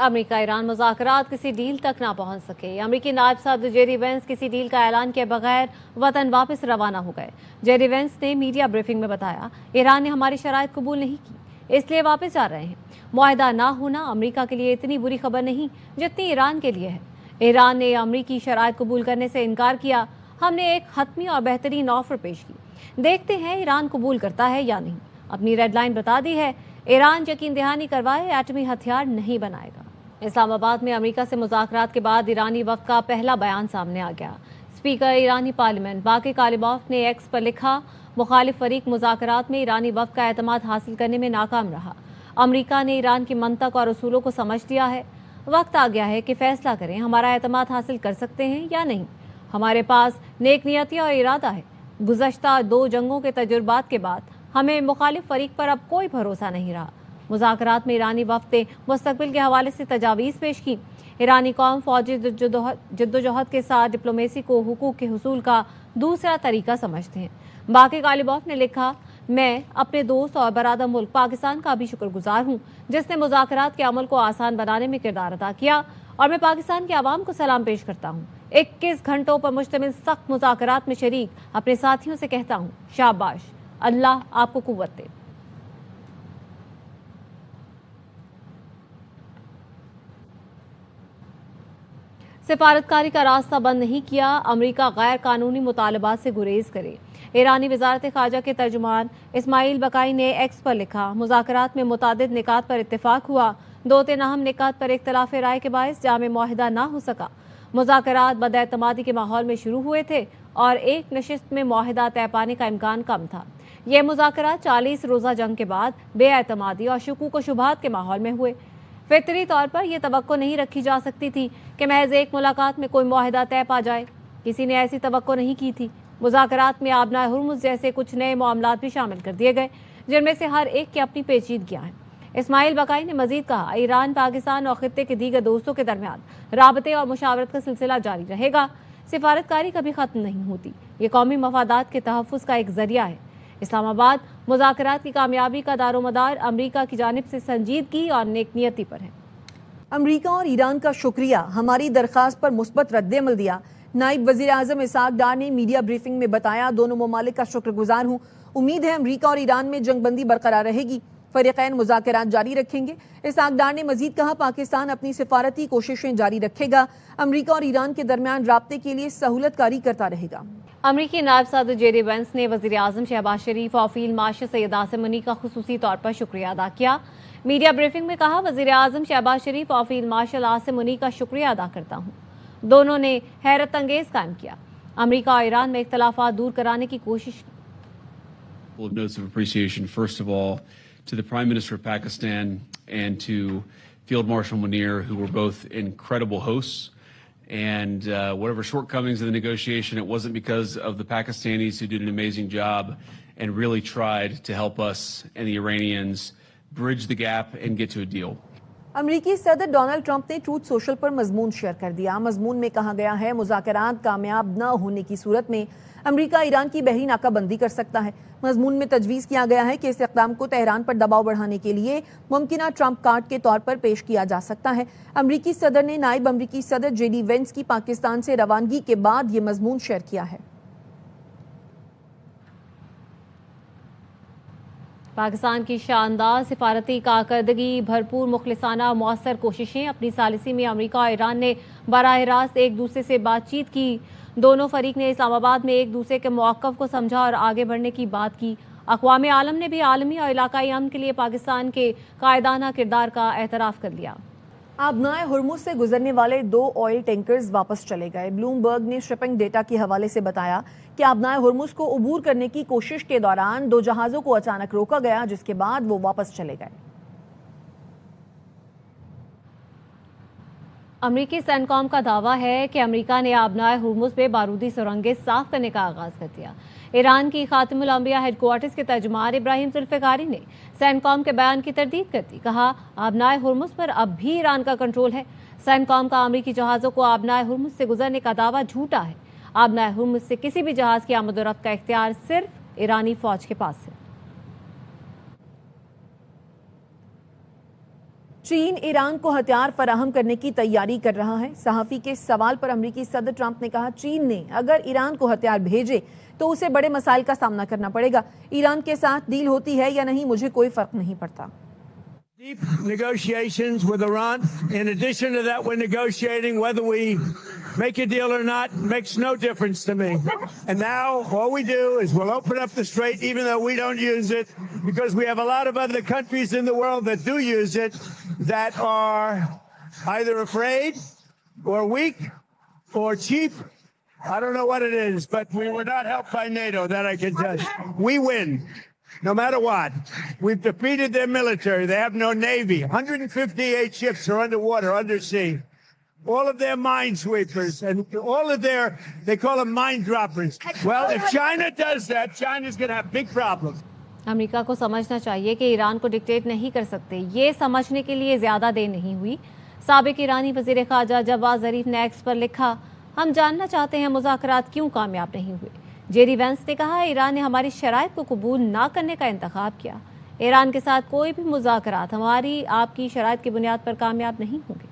امریکہ ایران مذاکرات کسی ڈیل تک نہ پہنچ سکے۔ امریکی نائب صدر جیری وینس کسی ڈیل کا اعلان کیے بغیر وطن واپس روانہ ہو گئے۔ جیری وینس نے میڈیا بریفنگ میں بتایا، ایران نے ہماری شرائط قبول نہیں کی، اس لیے واپس جا رہے ہیں۔ معاہدہ نہ ہونا امریکہ کے لیے اتنی بری خبر نہیں جتنی ایران کے لیے ہے۔ ایران نے امریکی شرائط قبول کرنے سے انکار کیا۔ ہم نے ایک حتمی اور بہترین آفر پیش کی، دیکھتے ہیں ایران قبول کرتا ہے یا نہیں۔ اپنی ریڈ لائن بتا دی ہے، ایران یقین دہانی کروائے ایٹمی ہتھیار نہیں بنائے گا۔ اسلام آباد میں امریکہ سے مذاکرات کے بعد ایرانی وفد کا پہلا بیان سامنے آ گیا۔ اسپیکر ایرانی پارلیمنٹ باقر کالباف نے ایکس پر لکھا، مخالف فریق مذاکرات میں ایرانی وفد کا اعتماد حاصل کرنے میں ناکام رہا۔ امریکہ نے ایران کی منطق اور اصولوں کو سمجھ لیا ہے۔ وقت آ گیا ہے کہ فیصلہ کریں ہمارا اعتماد حاصل کر سکتے ہیں یا نہیں۔ ہمارے پاس نیک نیتی اور ارادہ ہے۔ گزشتہ 2 جنگوں کے تجربات کے بعد ہمیں مخالف فریق پر اب کوئی بھروسہ نہیں رہا۔ مذاکرات میں ایرانی وفد نے مستقبل کے حوالے سے تجاویز پیش کی۔ ایرانی قوم فوجی جدوجہد کے ساتھ ڈپلومیسی کو حقوق کے حصول کا دوسرا طریقہ سمجھتے ہیں۔ باقر کالباف نے لکھا، میں اپنے دوست اور برادر ملک پاکستان کا بھی شکر گزار ہوں جس نے مذاکرات کے عمل کو آسان بنانے میں کردار ادا کیا، اور میں پاکستان کے عوام کو سلام پیش کرتا ہوں۔ 21 گھنٹوں پر مشتمل سخت مذاکرات میں شریک اپنے ساتھیوں سے کہتا ہوں، شاباش، اللہ آپ کو قوت دے۔ سفارتکاری کا راستہ بند نہیں کیا، امریکہ غیر قانونی مطالبات سے گریز کرے۔ ایرانی وزارت خارجہ کے ترجمان اسماعیل بقائی نے ایکس پر لکھا، مذاکرات میں متعدد نکات پر اتفاق ہوا، 2 اہم نکات پر اختلاف رائے کے باعث جامع معاہدہ نہ ہو سکا۔ مذاکرات بد اعتمادی کے ماحول میں شروع ہوئے تھے اور ایک نشست میں معاہدہ طے پانے کا امکان کم تھا۔ یہ مذاکرات 40 روزہ جنگ کے بعد بے اعتمادی اور شکوک و شبہات کے ماحول میں ہوئے۔ فطری طور پر یہ توقع نہیں رکھی جا سکتی تھی کہ محض ایک ملاقات میں کوئی معاہدہ طے پا جائے۔ کسی نے ایسی توقع نہیں کی تھی۔ مذاکرات میں آبنائے ہرمز جیسے کچھ نئے معاملات بھی شامل کر دیے گئے، جن میں سے ہر ایک کی اپنی پیچیدگیاں ہیں۔ اسماعیل بقائی نے مزید کہا، ایران، پاکستان اور خطے کے دیگر دوستوں کے درمیان رابطے اور مشاورت کا سلسلہ جاری رہے گا۔ سفارتکاری کبھی ختم نہیں ہوتی، یہ قومی مفادات کے تحفظ کا ایک ذریعہ ہے۔ اسلام آباد مذاکرات کی کامیابی کا دار و مدار امریکہ کی جانب سے سنجیدگی اور نیک نیتی پر ہے۔ امریکہ اور ایران کا شکریہ، ہماری درخواست پر مثبت رد عمل دیا۔ نائب وزیر اعظم اسحاق ڈار نے میڈیا بریفنگ میں بتایا، دونوں ممالک کا شکر گزار ہوں۔ امید ہے امریکہ اور ایران میں جنگ بندی برقرار رہے گی، فریقین مذاکرات جاری رکھیں گے۔ اسحاق ڈار نے مزید کہا، پاکستان اپنی سفارتی کوششیں جاری رکھے گا، امریکہ اور ایران کے درمیان رابطے کے لیے سہولت کاری کرتا رہے گا۔ امریکی نائب صدر جیری وینس نے وزیر اعظم شہباز شریف اور فیلڈ مارشل سید عاصم منی کا خصوصی طور پر شکریہ ادا کیا۔ میڈیا بریفنگ میں کہا، وزیر اعظم شہباز شریف اور فیلڈ مارشل عاصم منی کا شکریہ ادا کرتا ہوں۔ دونوں نے حیرت انگیز قائم کیا، امریکہ اور ایران میں اختلافات دور کرانے کی کوشش کی۔ Notes of appreciation, first of all, to the Prime Minister of Pakistan and to Field Marshal Munir, who were both incredible hosts. And whatever shortcomings in the negotiation, it wasn't because of the Pakistanis, who did an amazing job and really tried to help us and the Iranians bridge the gap and get to a deal. امریکی صدر Donald Trump نے truth social پر مضمون share کر دیا۔ مضمون میں کہا گیا ہے، مذاکرات کامیاب نہ ہونے کی صورت میں امریکہ ایران کی بحری ناکہ بندی کر سکتا ہے۔ مضمون میں تجویز کیا گیا ہے کہ اس اقدام کو تہران پر دباؤ بڑھانے کے لیے ممکنہ ٹرمپ کارڈ کے طور پر پیش کیا جا سکتا ہے۔ امریکی صدر نے نائب امریکی صدر جے ڈی وینس کی پاکستان سے روانگی کے بعد یہ مضمون شیئر کیا ہے۔ پاکستان کی شاندار سفارتی کارکردگی، بھرپور مخلصانہ اور مؤثر کوششیں۔ اپنی ثالثی میں امریکہ اور ایران نے براہ راست ایک دوسرے سے بات چیت کی۔ دونوں فریق نے اسلام آباد میں ایک دوسرے کے موقف کو سمجھا اور آگے بڑھنے کی بات کی۔ اقوام عالم نے بھی عالمی اور علاقائی امن کے لیے پاکستان کے قائدانہ کردار کا اعتراف کر لیا۔ آبنائے ہرمز سے گزرنے والے 2 آئل ٹینکرز واپس چلے گئے۔ بلومبرگ نے شپنگ ڈیٹا کے حوالے سے بتایا کہ آبنائے ہرمز کو عبور کرنے کی کوشش کے دوران 2 جہازوں کو اچانک روکا گیا، جس کے بعد وہ واپس چلے گئے۔ امریکی سینکام کا دعویٰ ہے کہ امریکہ نے آبنائے ہرمز پہ بارودی سرنگیں صاف کرنے کا آغاز کر دیا۔ ایران کی خاتم الانبیاء ہیڈ کوارٹرز کے ترجمان ابراہیم ذوالفقاری نے سینکام کے بیان کی تردید کر دی۔ کہا، آبنائے ہرمز پر اب بھی ایران کا کنٹرول ہے۔ سینکام کا امریکی جہازوں کو آبنائے ہرمز سے گزرنے کا دعویٰ جھوٹا ہے۔ آبنائے ہرمز سے کسی بھی جہاز کی آمد و رفت کا اختیار صرف ایرانی فوج کے پاس ہے۔ چین ایران کو ہتھیار فراہم کرنے کی تیاری کر رہا ہے. صحافی کے سوال پر امریکی صدر ٹرمپ نے کہا چین نے اگر ایران کو ہتھیار بھیجے تو اسے بڑے مسائل کا سامنا کرنا پڑے گا. ایران کے ساتھ ڈیل ہوتی ہے یا نہیں مجھے کوئی فرق نہیں پڑتا. Deep negotiations with Iran. In addition to that, we're negotiating whether we make a deal or not. Makes no difference to me. And now all we do is we'll open up the strait even though we don't use it because we have a lot of other countries in the world that do use it that are either afraid or weak or cheap. I don't know what it is, but we were not helped by NATO, that I can tell you. We win. No matter what, we've defeated their military. They have no navy. 158 ships are underwater, undersea. All of their minesweepers and all of their, they call them mine droppers. Well, if China does that, China's going to have big problems. امریکہ کو سمجھنا چاہیے کہ ایران کو dictate نہیں کر سکتے. یہ سمجھنے کے لیے زیادہ دیر نہیں ہوئی. سابق ایرانی وزیر خارجہ جواد ظریف نے ایکس پر لکھا ہم جاننا چاہتے ہیں مذاکرات کیوں کامیاب نہیں ہوئے. جیری وینس نے کہا ایران نے ہماری شرائط کو قبول نہ کرنے کا انتخاب کیا. ایران کے ساتھ کوئی بھی مذاکرات ہماری آپ کی شرائط کی بنیاد پر کامیاب نہیں ہوں گے.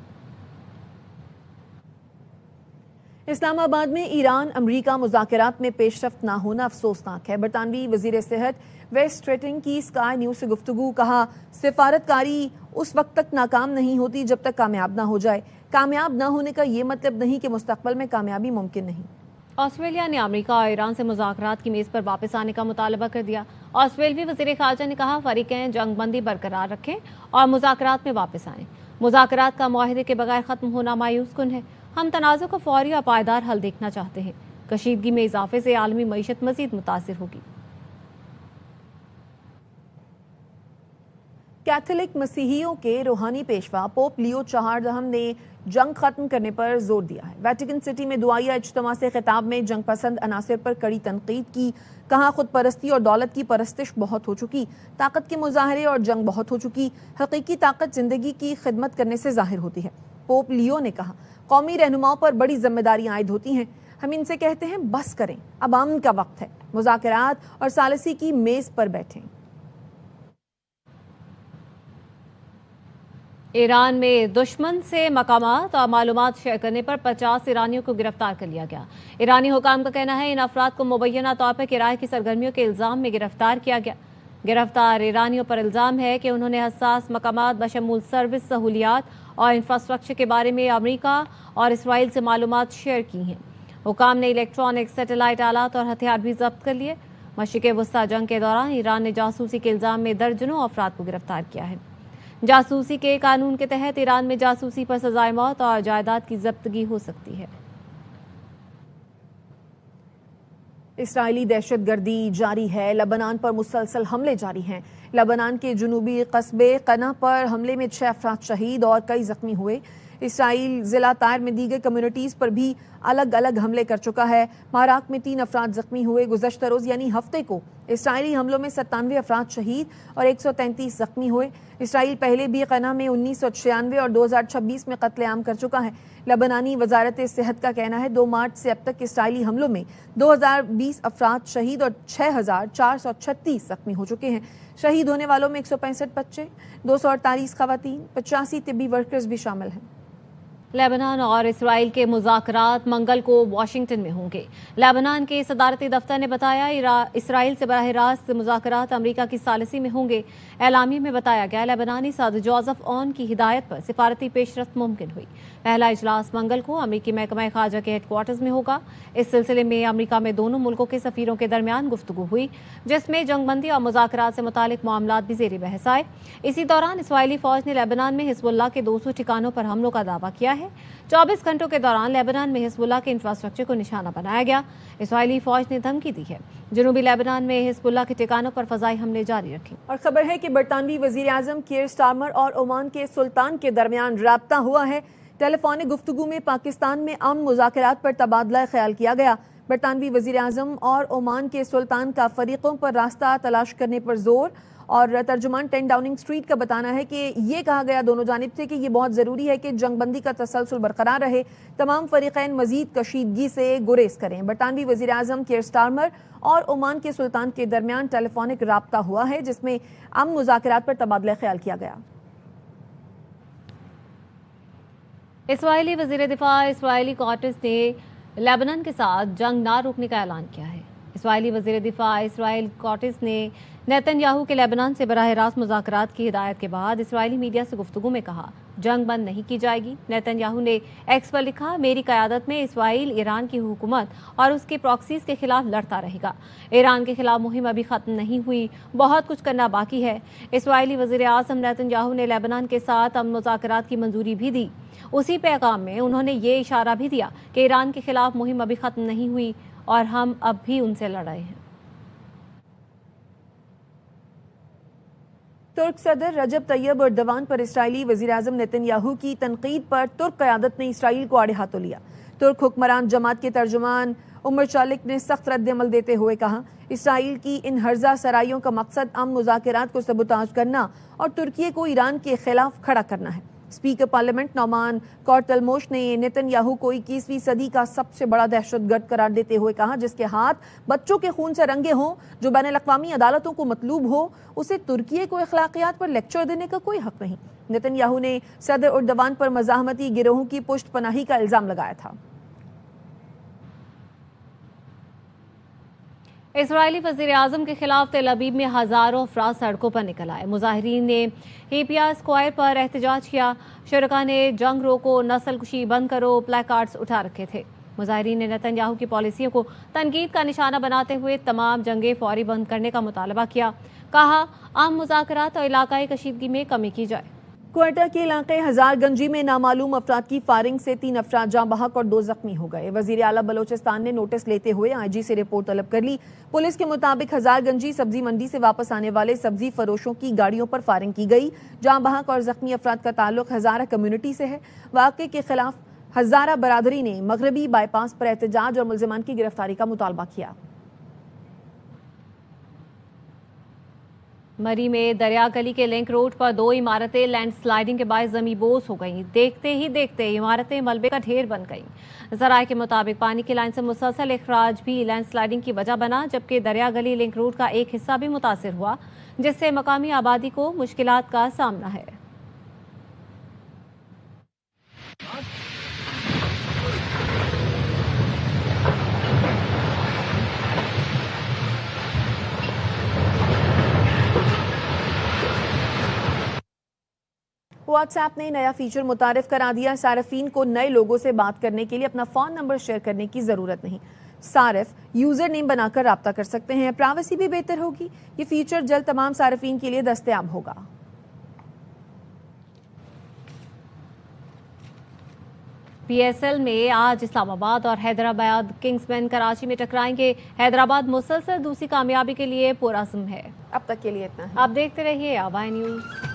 اسلام آباد میں ایران امریکہ مذاکرات میں پیش رفت نہ ہونا افسوسناک ہے. برطانوی وزیر صحت ویسٹ اسٹریٹن کی اسکائی نیوز سے گفتگو. کہا سفارتکاری اس وقت تک ناکام نہیں ہوتی جب تک کامیاب نہ ہو جائے. کامیاب نہ ہونے کا یہ مطلب نہیں کہ مستقبل میں کامیابی ممکن نہیں. آسٹریلیا نے امریکہ اور ایران سے مذاکرات کی میز پر واپس آنے کا مطالبہ کر دیا. آسٹریلوی وزیر خارجہ نے کہا فریقین جنگ بندی برقرار رکھیں اور مذاکرات میں واپس آئیں. مذاکرات کا معاہدے کے بغیر ختم ہونا مایوس کن ہے. ہم تنازع کو فوری اور پائیدار حل دیکھنا چاہتے ہیں. کشیدگی میں اضافے سے عالمی معیشت مزید متاثر ہوگی. کیتھولک مسیحیوں کے روحانی پیشوا پوپ لیو 14 نے جنگ ختم کرنے پر زور دیا ہے. ویٹیکن سٹی میں دعائیہ اجتماع سے خطاب میں جنگ پسند عناصر پر کڑی تنقید کی. کہا خود پرستی اور دولت کی پرستش بہت ہو چکی, طاقت کے مظاہرے اور جنگ بہت ہو چکی. حقیقی طاقت زندگی کی خدمت کرنے سے ظاہر ہوتی ہے. پوپ لیو نے کہا قومی رہنماؤں پر بڑی ذمہ داریاں عائد ہوتی ہیں. ہم ان سے کہتے ہیں بس کریں, اب امن کا وقت ہے, مذاکرات اور ثالثی کی میز پر بیٹھیں. ایران میں دشمن سے مقامات اور معلومات شیئر کرنے پر 50 ایرانیوں کو گرفتار کر لیا گیا. ایرانی حکام کا کہنا ہے ان افراد کو مبینہ طور پر کرائے کی سرگرمیوں کے الزام میں گرفتار کیا گیا. گرفتار ایرانیوں پر الزام ہے کہ انہوں نے حساس مقامات بشمول سروس سہولیات اور انفراسٹرکچر کے بارے میں امریکہ اور اسرائیل سے معلومات شیئر کی ہیں. حکام نے الیکٹرانک سیٹلائٹ آلات اور ہتھیار بھی ضبط کر لیے. مشرق وسطی جنگ کے دوران ایران نے جاسوسی کے الزام میں درجنوں افراد کو گرفتار کیا ہے. جاسوسی کے قانون کے تحت ایران میں جاسوسی پر سزائے موت اور جائیداد کی ضبطگی ہو سکتی ہے. اسرائیلی دہشت گردی جاری ہے. لبنان پر مسلسل حملے جاری ہیں. لبنان کے جنوبی قصبے قنا پر حملے میں 6 افراد شہید اور کئی زخمی ہوئے. اسرائیل ضلع طائر میں دیگر کمیونٹیز پر بھی الگ الگ حملے کر چکا ہے. ماراک میں 3 افراد زخمی ہوئے. گزشتہ روز یعنی ہفتے کو اسرائیلی حملوں میں 97 افراد شہید اور 133 زخمی ہوئے. اسرائیل پہلے بھی قنا میں 1996 اور 2026 میں قتل عام کر چکا ہے. لبنانی وزارت صحت کا کہنا ہے 2 مارچ سے اب تک اسرائیلی حملوں میں 2020 افراد شہید اور 6436 زخمی ہو چکے ہیں. شہید ہونے والوں میں 165 بچے, 248 خواتین, 85 طبی ورکرز بھی شامل ہیں. لیبنان اور اسرائیل کے مذاکرات منگل کو واشنگٹن میں ہوں گے. لیبنان کے صدارتی دفتر نے بتایا اسرائیل سے براہ راست مذاکرات امریکہ کی ثالثی میں ہوں گے. اعلامیے میں بتایا گیا لیبنانی صدر جوزف اون کی ہدایت پر سفارتی پیش رفت ممکن ہوئی. پہلا اجلاس منگل کو امریکی محکمہ خارجہ کے ہیڈ کوارٹرز میں ہوگا. اس سلسلے میں امریکہ میں دونوں ملکوں کے سفیروں کے درمیان گفتگو ہوئی جس میں جنگ بندی اور مذاکرات سے متعلق معاملات بھی زیر بحث آئے. اسی دوران اسرائیلی فوج نے لیبنان میں حزب اللہ کے 200 ٹھکانوں پر حملوں کا دعویٰ کیا ہے. 24 گھنٹوں کے دوران لیبنان میں حزب اللہ کے انفراسٹرکچر کو نشانہ بنایا گیا. اسرائیلی فوج نے دھمکی دی ہے جنوبی لیبنان میں حزب اللہ کے ٹھکانوں پر فضائی حملے جاری رکھیں. اور خبر ہے کہ برطانوی وزیر اعظم کیئر سٹارمر اور عمان کے سلطان کے درمیان رابطہ ہوا ہے. ٹیلی فونک گفتگو میں پاکستان میں امن مذاکرات پر تبادلہ خیال کیا گیا. برطانوی وزیر اعظم اور عمان کے سلطان کا فریقوں پر راستہ تلاش کرنے پر زور. اور ترجمان 10 ڈاؤننگ اسٹریٹ کا بتانا ہے کہ یہ کہا گیا دونوں جانب سے کہ یہ بہت ضروری ہے کہ جنگ بندی کا تسلسل برقرار رہے. تمام فریقین مزید کشیدگی سے گریز کریں. برطانوی وزیر اعظم کیئر سٹارمر اور عمان کے سلطان کے درمیان ٹیلی فونک رابطہ ہوا ہے جس میں امن مذاکرات پر تبادلہ خیال کیا گیا. اسرائیلی وزیر دفاع اسرائیلی کارٹس نے لیبنان کے ساتھ جنگ نہ روکنے کا اعلان کیا ہے۔ اسرائیلی وزیر دفاع اسرائیل کارٹس نے نیتن یاہو کے لیبنان سے براہ راست مذاکرات کی ہدایت کے بعد اسرائیلی میڈیا سے گفتگو میں کہا جنگ بند نہیں کی جائے گی۔ نیتن یاہو نے ایکس پر لکھا میری قیادت میں اسرائیل ایران کی حکومت اور اس کے پراکسیز کے خلاف لڑتا رہے گا۔ ایران کے خلاف مہم ابھی ختم نہیں ہوئی، بہت کچھ کرنا باقی ہے۔ اسرائیلی وزیر اعظم نیتن یاہو نے لیبنان کے ساتھ امن مذاکرات کی منظوری بھی دی۔ اسی پیغام میں انہوں نے یہ اشارہ بھی دیا کہ ایران کے خلاف مہم ابھی ختم نہیں ہوئی اور ہم اب بھی ان سے لڑ رہے ہیں۔ ترک صدر رجب طیب اردوان پر اسرائیلی وزیراعظم نیتن یاہو کی تنقید پر ترک قیادت نے اسرائیل کو آڑے ہاتھوں لیا۔ ترک حکمران جماعت کے ترجمان عمر چالک نے سخت رد عمل دیتے ہوئے کہا اسرائیل کی ان ہرزہ سرائیوں کا مقصد امن مذاکرات کو سبوتاژ کرنا اور ترکی کو ایران کے خلاف کھڑا کرنا ہے۔ اسپیکر پارلیمنٹ نعمان کورٹلموش نے نیتن یاہو کو 21ویں صدی کا سب سے بڑا دہشت گرد قرار دیتے ہوئے کہا جس کے ہاتھ بچوں کے خون سے رنگے ہوں، جو بین الاقوامی عدالتوں کو مطلوب ہو، اسے ترکی کو اخلاقیات پر لیکچر دینے کا کوئی حق نہیں۔ نیتن یاہو نے صدر اردوان پر مزاحمتی گروہوں کی پشت پناہی کا الزام لگایا تھا۔ اسرائیلی وزیر اعظم کے خلاف تل ابیب میں ہزاروں افراد سڑکوں پر نکل آئے۔ مظاہرین نے ہیپیا اسکوائر پر احتجاج کیا۔ شرکاء نے جنگ روکو، نسل کشی بند کرو پلے کارڈز اٹھا رکھے تھے۔ مظاہرین نے نیتن یاہو کی پالیسیوں کو تنقید کا نشانہ بناتے ہوئے تمام جنگیں فوری بند کرنے کا مطالبہ کیا۔ کہا عام مذاکرات اور علاقائی کشیدگی میں کمی کی جائے۔ کوئٹہ کے علاقے ہزار گنجی میں نامعلوم افراد کی فائرنگ سے 3 افراد جاں بحق اور 2 زخمی ہو گئے۔ وزیر اعلیٰ بلوچستان نے نوٹس لیتے ہوئے آئی جی سے رپورٹ طلب کر لی۔ پولیس کے مطابق ہزار گنجی سبزی منڈی سے واپس آنے والے سبزی فروشوں کی گاڑیوں پر فائرنگ کی گئی۔ جاں بحق اور زخمی افراد کا تعلق ہزارہ کمیونٹی سے ہے۔ واقعے کے خلاف ہزارہ برادری نے مغربی بائی پاس پر احتجاج اور ملزمان کی گرفتاری کا مطالبہ کیا۔ مری میں دریا گلی کے لنک روڈ پر 2 عمارتیں لینڈ سلائیڈنگ کے باعث زمیں بوس ہو گئیں۔ دیکھتے ہی دیکھتے عمارتیں ملبے کا ڈھیر بن گئیں۔ ذرائع کے مطابق پانی کی لائن سے مسلسل اخراج بھی لینڈ سلائیڈنگ کی وجہ بنا، جبکہ دریا گلی لنک روڈ کا ایک حصہ بھی متاثر ہوا، جس سے مقامی آبادی کو مشکلات کا سامنا ہے۔ واٹس ایپ نے نیا فیچر متعارف کرا دیا۔ صارفین کو نئے لوگوں سے بات کرنے کے لیے اپنا فون نمبر شیئر کرنے کی ضرورت نہیں۔ صارف یوزر نیم بنا کر رابطہ کر سکتے ہیں۔ پرائیویسی بھی بہتر ہوگی۔ یہ فیچر جلد تمام صارفین کے لیے دستیاب ہوگا۔ پی ایس ایل میں آج اسلام آباد اور حیدرآباد کنگز مین کراچی میں ٹکرائیں گے۔ حیدرآباد مسلسل دوسری کامیابی کے لیے پرعزم ہے۔ اب تک کے لیے اتنا ہے۔ آپ دیکھتے رہیے آبائی نیوز۔